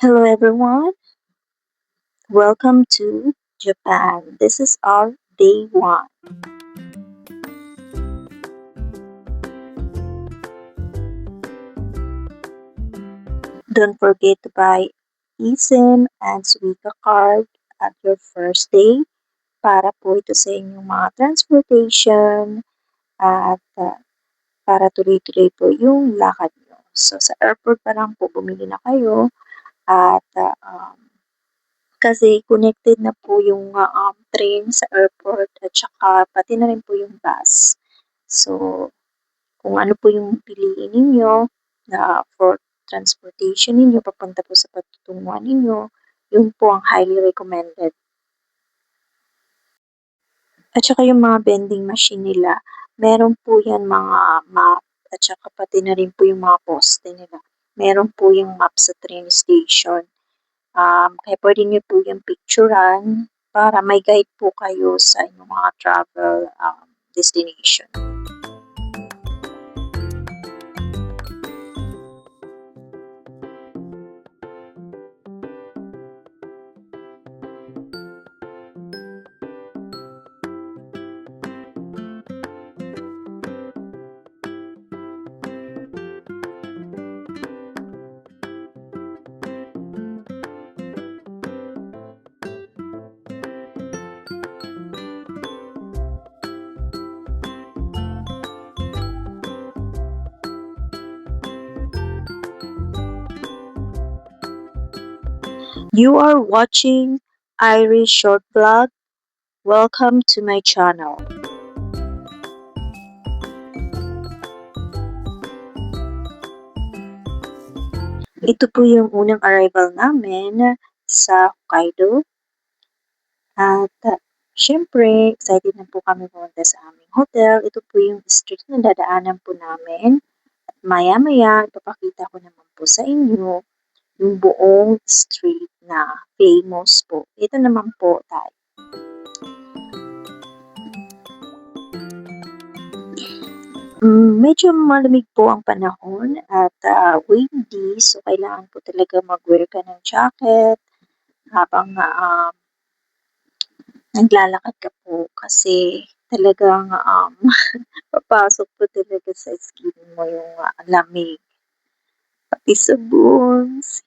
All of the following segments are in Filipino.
Hello everyone, welcome to Japan. This is our day one. Don't forget to buy eSIM and Suica card at your first day para po ito sa inyong mga transportation at para tuloy-tuloy po yung lakad nyo. So sa airport pa lang po bumili na kayo at kasi connected na po yung train sa airport at saka pati na rin po yung bus. So, kung ano po yung piliin ninyo na for transportation ninyo papunta po sa patutunguhan ninyo, yun po ang highly recommended. At saka yung mga vending machine nila, meron po yan mga map at saka pati na rin po yung mga poste nila. Meron po yung map sa train station. Kaya pwede nyo po yung picturean para may guide po kayo sa inyong mga travel destination. You are watching Irish Short Vlog. Welcome to my channel. Ito po yung unang arrival namin sa Hokkaido. At syempre, excited na po kami pumunta sa aming hotel. Ito po yung street na dadaanan po namin. At maya-maya, ipapakita ko naman po sa inyo yung buong street na famous po. Ito naman po tayo. Medyo malamig po ang panahon at windy, so kailangan po talaga mag-wear ka ng jacket habang naglalakad ka po kasi talagang papasok po talaga sa skin mo yung lamig. Pati sa bones.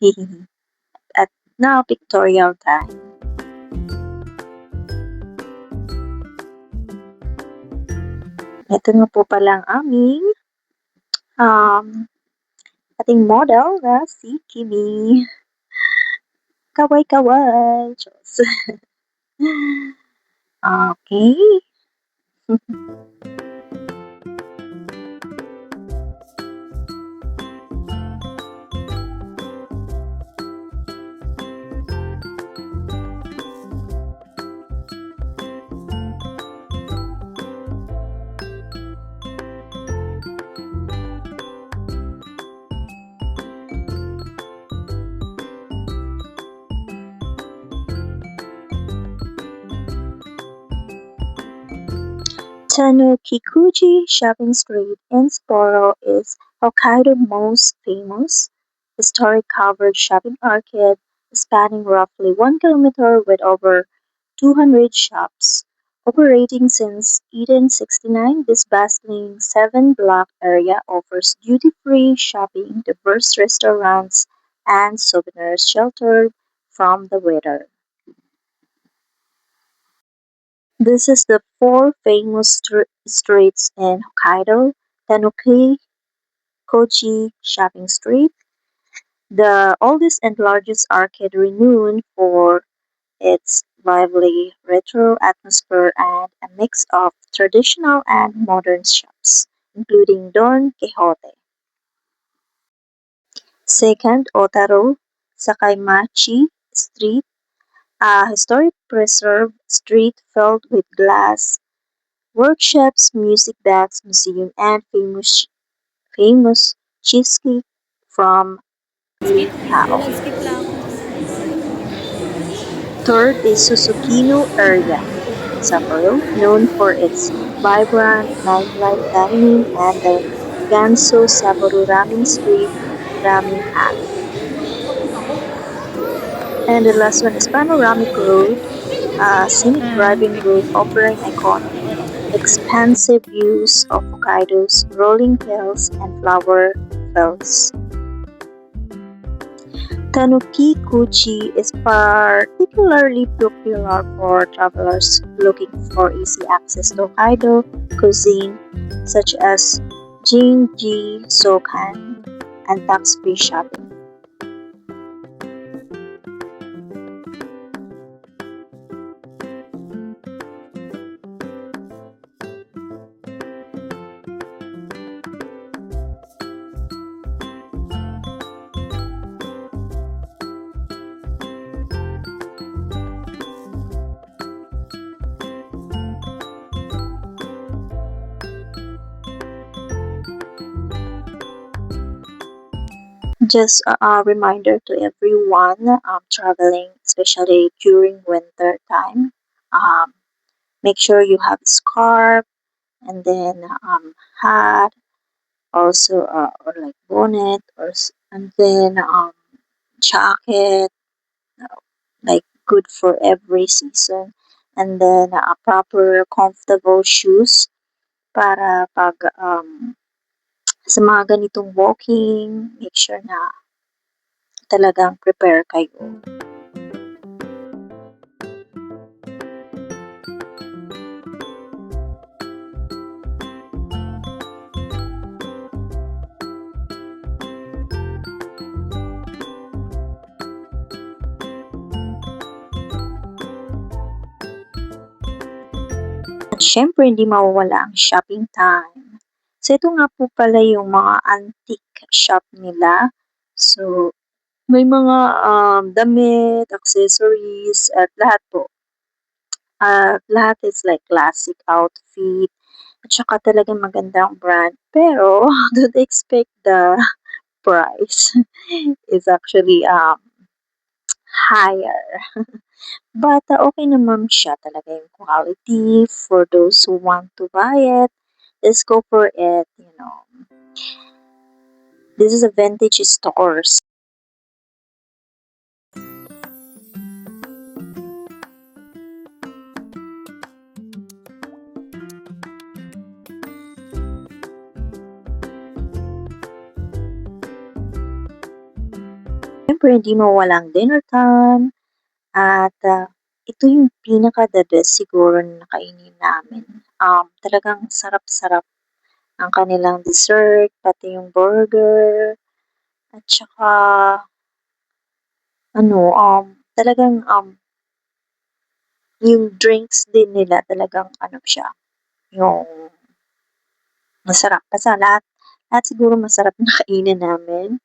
At now, pictorial time. Ito nga po pala ang aming um, ating model na si Kimi. Kaway-kaway. Diyos. Okay. Tanukikuji Shopping Street in Sapporo is Hokkaido's most famous historic covered shopping arcade spanning roughly 1 kilometer with over 200 shops. Operating since 1869, this bustling 7-block area offers duty-free shopping, diverse restaurants, and souvenirs sheltered from the weather. This is the four famous streets in Hokkaido: Tanuki Kochi Shopping Street, the oldest and largest arcade renowned for its lively retro atmosphere and a mix of traditional and modern shops, including Don Quixote. Second, Otaro Sakaimachi Street, a historic preserved street filled with glass workshops, music box museum, and famous cheesecake from Tao. Third is Susukino area, Sapporo, known for its vibrant nightlife dining and the Ganso Sapporo Ramen Street Ramen Alley. And the last one is Panoramic Road, a scenic driving route offering iconic, expansive views of Hokkaido's rolling hills and flower fields. Tanuki-Kuchi is particularly popular for travelers looking for easy access to Hokkaido cuisine such as Jinji Sokan and tax-free shopping. Just a reminder to everyone traveling, especially during winter time. Um, Make sure you have scarf and then hat, also or like bonnet and then jacket, like good for every season. And then a proper comfortable shoes para pag sa mga ganitong walking, make sure na talagang prepare kayo. At syempre hindi mawawala ang shopping time. So ito nga po pala yung mga antique shop nila. So may mga damit, accessories at lahat po. Lahat is like classic outfit at saka talagang magandang brand. Pero don't expect the price is actually higher. But okay naman siya talaga yung quality for those who want to buy it. Let's go for it. This is a vintage stores. Siyempre hindi mawawala ang dinner time at ito yung pinaka-the best siguro na nakainin namin. Talagang sarap-sarap ang kanilang dessert, pati yung burger, at saka talagang yung drinks din nila talagang ano siya, yung masarap. Basta lahat siguro masarap na kainin namin.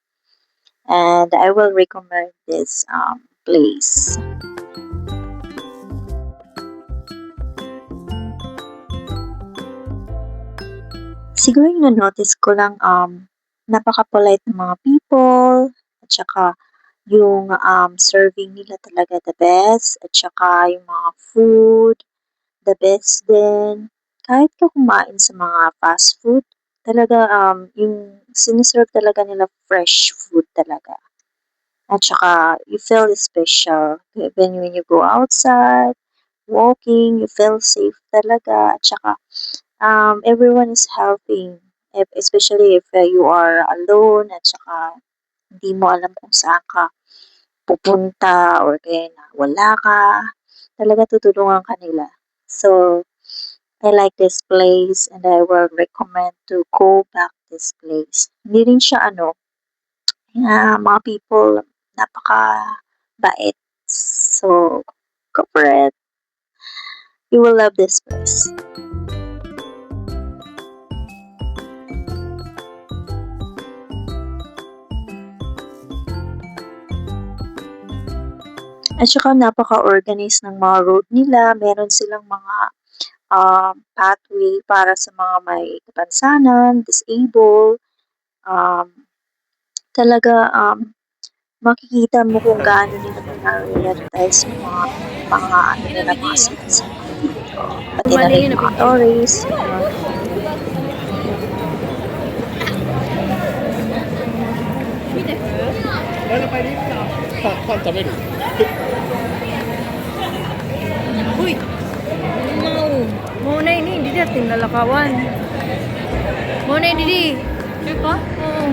And I will recommend this place. Siguro yung na-notice ko lang, napaka-polite ng mga people, at saka yung serving nila talaga the best, at saka yung mga food, the best din. Kahit ka kumain sa mga fast food, talaga yung siniserve talaga nila fresh food talaga. At saka you feel special even when you go outside, walking, you feel safe talaga. At saka everyone is helping, especially if you are alone at saka hindi mo alam kung saan ka pupunta or kaya na wala ka, talaga tutulungan ka nila. So, I like this place and I will recommend to go back this place. Hindi rin siya mga people, napaka-bait. So, go for it. You will love this place. At saka napaka-organized ng mga road nila. Meron silang mga pathway para sa mga may kapansanan, disabled. Um, Talaga makikita mo kung gaano nila prioritize yung mga ano nila, mga citizen dito. Pati na rin yung mga tourists, yun. パン食べる？Uy! Mau! Mau na ini, hindi natin lalakawan. Mau na ini, sure ka? Oo.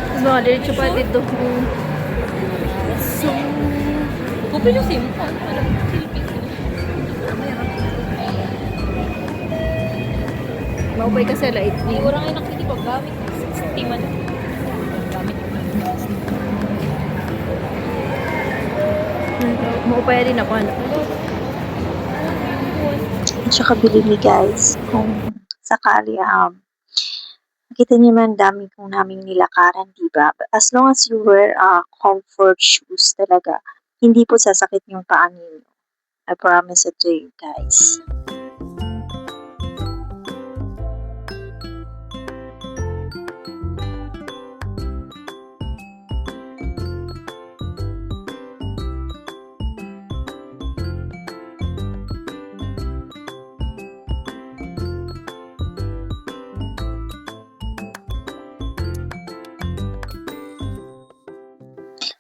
Tapos mga diretso pa dito. So, Kopi yung SIM ko. Ano? maupay ka sa light. Hindi ko lang yung nakikipag gamit. 60 man. Gamit. Maupay din ako. Ano? At saka believe me guys, kung sakali nakita niyo man dami kong naming nilakaran, di ba? As long as you wear comfort shoes talaga, hindi po sasakit yung paa ninyo. I promise it to you guys.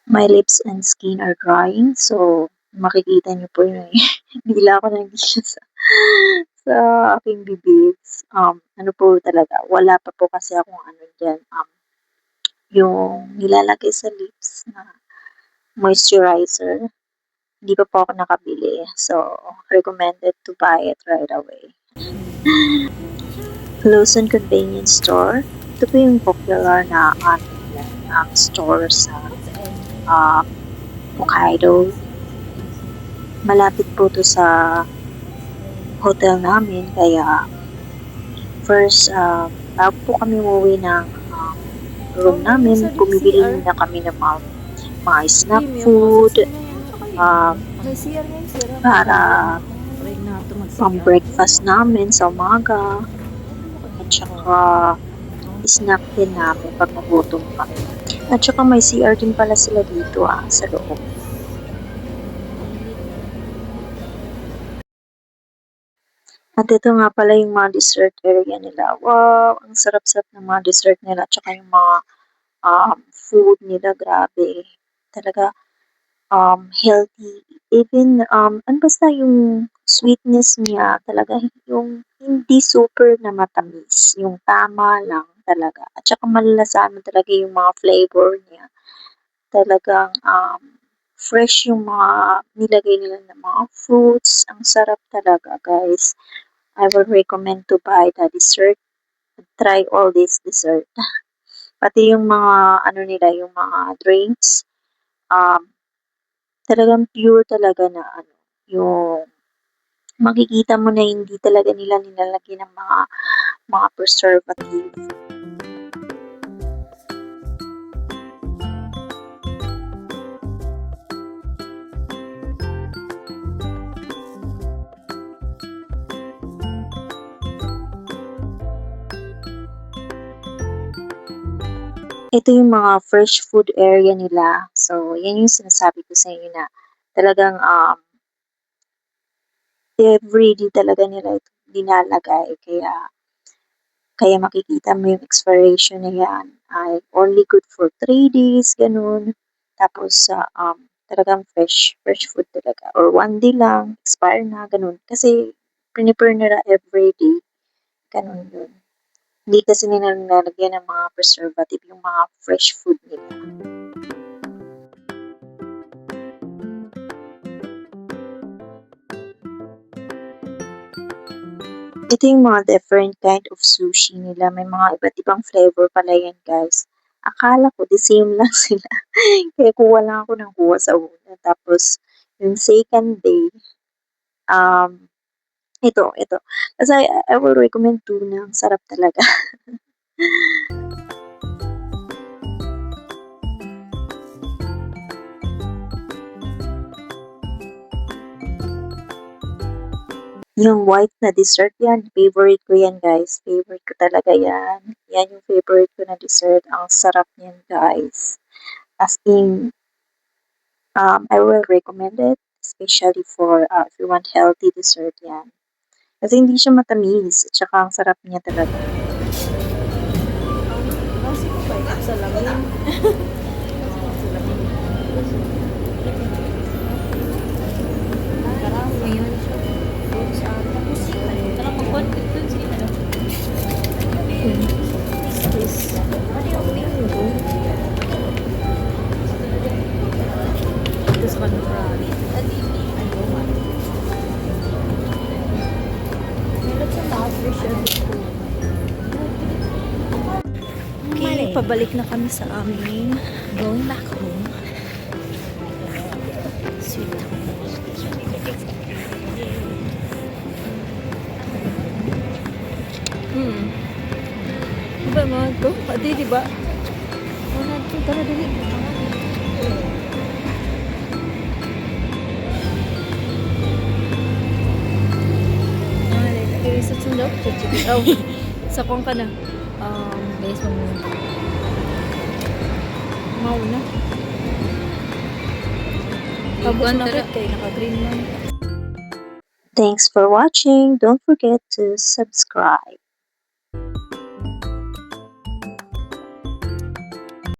My lips and skin are drying, so makikita niyo po yung dila ko ng dila sa aking bibig. Ano po talaga, wala pa po kasi akong ano dyan, yung nilalagay sa lips na moisturizer. Hindi pa po ako nakabili, so recommended to buy it right away. Lawson Convenience Store. Ito po yung popular na store sa Hokkaido. Malapit po to sa hotel namin, kaya first, bago po kami umuwi ng room namin, bumibili muna kami ng mga snack food, para pang-breakfast namin sa umaga, at saka snack din namin pag nagutom kami. At saka may CR din pala sila dito sa loob. At ito nga pala yung mga dessert area nila. Wow! Ang sarap-sarap ng mga dessert nila. At saka yung mga food nila, grabe. Talaga healthy. Even, basta yung sweetness niya, talaga yung hindi super na matamis. Yung tama lang talaga. At saka malalasahan mo talaga yung mga flavor niya. Talagang fresh yung mga nilagay nila ng mga fruits. Ang sarap talaga, guys. I would recommend to buy the dessert. Try all this dessert. Pati yung mga ano nila, yung mga drinks, um, talagang pure talaga na ano, yung makikita mo na hindi talaga nila nilalagyan ng mga preservative. Ito yung mga fresh food area nila. So, yan yung sinasabi ko sa inyo na talagang everyday talaga nila ito dinalagay. Kaya makikita mo yung expiration na yan ay only good for 3 days, ganun. Tapos, talagang fresh food talaga. Or 1 day lang, expire na, ganun. Kasi, prepare nila everyday. Ganun yun. Hindi kasi nila nilalagyan ng mga preservative yung mga fresh food nila. Ito yung mga different kind of sushi nila. May mga iba't ibang flavor pala yan, guys. Akala ko the same lang sila. Kaya kuha lang ako ng kuha sa una. Tapos, yung second day, ito. Kasi I will recommend tuna. Ang sarap talaga. Yung white na dessert yan, favorite ko yan guys. Favorite ko talaga yan. Yan yung favorite ko na dessert. Ang sarap niyan guys. As in, I will recommend it. Especially for if you want healthy dessert yan. Kasi hindi siya matamis. At saka ang sarap niya talaga. Nasi ko pa sa lamin. Conrad. Meron sa taas version. Okay, pabalik na kami sa aming going back home. Sweet home. Diba mga ito? Pati, diba? Ano ito? Tara, dali. Research mo daw? Oh, sa kong ka na. Guys, mauna. Pagbuan na kay naka-green lang. Thanks for watching. Don't forget to subscribe.